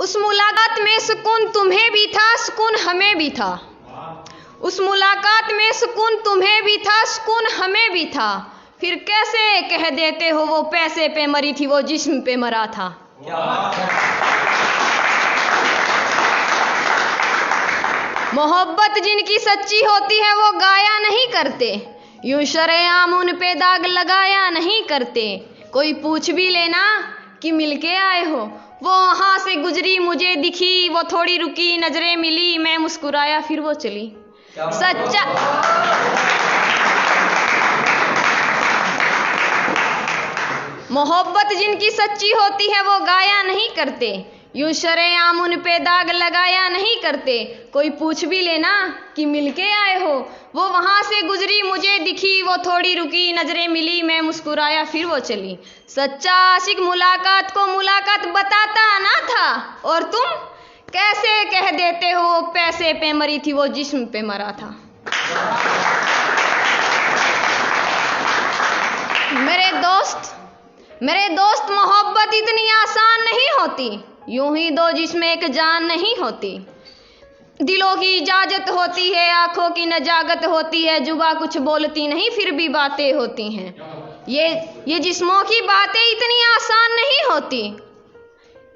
उस मुलाकात में सुकून तुम्हें भी था, सुकून हमें भी था। उस मुलाकात में सुकून तुम्हें भी था, सुकून हमें भी था। फिर कैसे कह देते हो वो पैसे पे मरी थी, वो जिस्म पे मरा था। मोहब्बत जिनकी सच्ची होती है वो गाया नहीं करते, यूं शरेआम उन पे दाग लगाया नहीं करते। कोई पूछ भी लेना कि मिलके आए हो, वो वहां से गुजरी मुझे दिखी, वो थोड़ी रुकी नजरें मिली, मैं मुस्कुराया फिर वो चली। सच्चा मोहब्बत जिनकी सच्ची होती है वो गाया नहीं करते, यूं शरेआम उन पे दाग लगाया नहीं करते। कोई पूछ भी लेना कि मिलके आए हो, वो वहां से गुजरी मुझे दिखी, वो थोड़ी रुकी नजरें मिली, मैं मुस्कुराया फिर वो चली। सच्चा आशिक मुलाकात को मुलाकात बताता ना था, और तुम कैसे कह देते हो पैसे पे मरी थी, वो जिस्म पे मरा था। मेरे दोस्त मोहब्बत इतनी आसान नहीं होती, यूं ही दो जिस्म एक जान नहीं होती। दिलों की इजाजत होती है, आंखों की नजाकत होती है, जुबा कुछ बोलती नहीं फिर भी बातें होती हैं। ये जिस्मों की बातें इतनी आसान नहीं होती।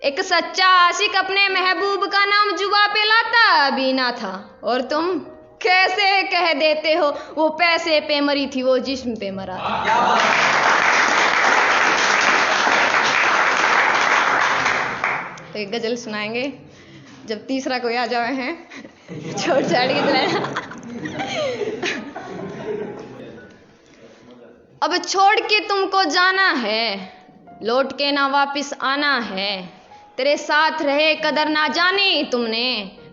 एक सच्चा आशिक अपने महबूब का नाम जुबा पे लाता भी ना था, और तुम कैसे कह देते हो वो पैसे पे मरी थी, वो जिस्म पे मरा था। तो एक गजल सुनाएंगे, जब तीसरा कोई आ जाए हैं छोड़ छाड़ के चलाना। अब छोड़ के तुमको जाना है, लौट के ना वापिस आना है। तेरे साथ रहे कदर ना जानी तुमने,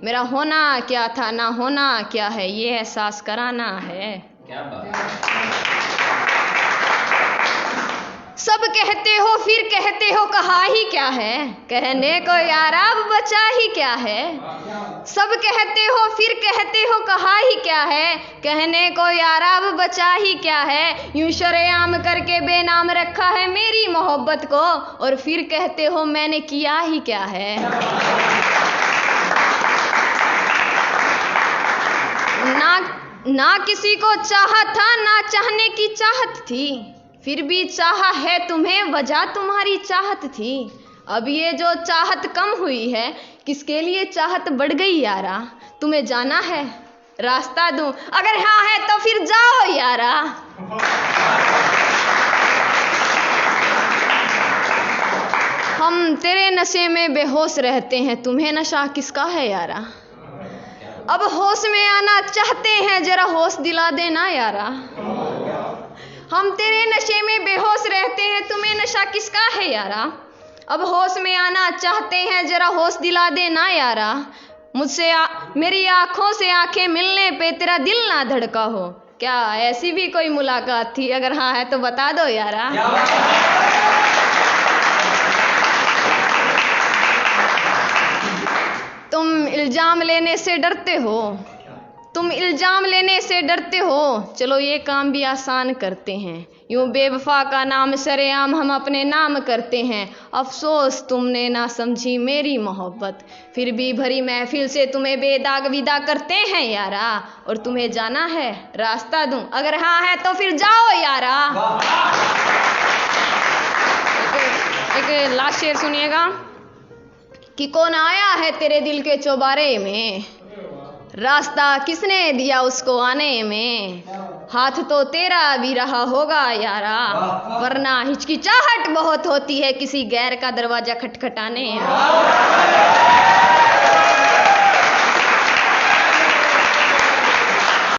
मेरा होना क्या था ना होना क्या है, ये एहसास कराना है। क्या बात। सब कहते हो फिर कहते हो कहा ही क्या है, कहने को यार अब बचा ही क्या है। सब कहते हो फिर कहते हो कहा ही क्या है, कहने को यार अब बचा ही क्या है। यूं शरेआम करके बेनाम रखा है मेरी मोहब्बत को, और फिर कहते हो मैंने किया ही क्या है। ना किसी को चाहा था ना चाहने की चाहत थी, फिर भी चाहा है तुम्हें वजह तुम्हारी चाहत थी। अब ये जो चाहत कम हुई है, किसके लिए चाहत बढ़ गई यारा। तुम्हें जाना है रास्ता दूं, अगर हाँ है तो फिर जाओ यारा। हम तेरे नशे में बेहोश रहते हैं, तुम्हें नशा किसका है यारा। अब होश में आना चाहते हैं, जरा होश दिला देना यारा। हम तेरे नशे में बेहोश रहते हैं, तुम्हें नशा किसका है यारा। अब होश में आना चाहते हैं, जरा होश दिला देना यारा। मुझसे मेरी आंखों से आंखें मिलने पे तेरा दिल ना धड़का हो, क्या ऐसी भी कोई मुलाकात थी, अगर हाँ है तो बता दो यारा। तुम इल्जाम लेने से डरते हो, तुम इल्जाम लेने से डरते हो, चलो ये काम भी आसान करते हैं। यूं बेवफा का नाम सरेआम हम अपने नाम करते हैं। अफसोस तुमने ना समझी मेरी मोहब्बत, फिर भी भरी महफिल से तुम्हें बेदाग विदा करते हैं यारा। और तुम्हें जाना है रास्ता दूं, अगर हाँ है तो फिर जाओ यारा। एक लास्ट शेर सुनिएगा कि कौन आया है तेरे दिल के चौबारे में, रास्ता किसने दिया उसको आने में। हाथ तो तेरा भी रहा होगा यारा, वरना हिचकिचाहट बहुत होती है किसी गैर का दरवाजा खटखटाने में।